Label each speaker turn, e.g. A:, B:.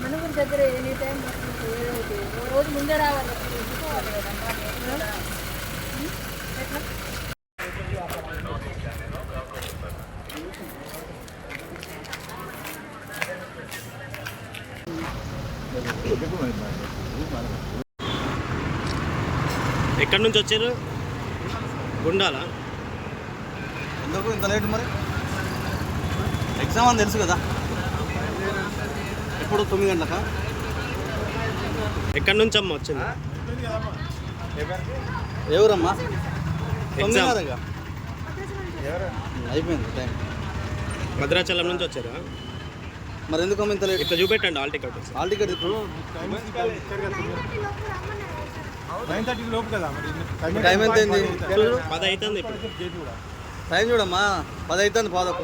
A: మనుగురు దగ్గర any time రోజు ముందే రావాలి.
B: ఎక్కడి నుంచి వచ్చారు? గుండాలా?
C: ఎందుకు ఇంత లేట్ మరి? ఎగ్జామ్ అని తెలుసు కదా. ఎప్పుడు 9 గంటలకా?
B: ఎక్కడి నుంచి అమ్మ వచ్చింది?
C: ఎవరమ్మా?
B: ఎగ్జామ్
C: 9:30గా అయిపోయింది టైం.
B: భద్రాచలం నుంచి వచ్చారా?
C: మరి ఎందుకమ్మా ఇంత లేట్?
B: ఇట్లా చూపెట్టండి హాల్ టికెట్.
C: హాల్ టికెట్ ఇప్పుడు
D: 9:30 లోపు కదా మరి.
C: టైం ఎంత అయింది?
B: 10 అవుతుంది ఇప్పుడు.
C: టైం చూడమ్మా, 10 అవుతుంది. 10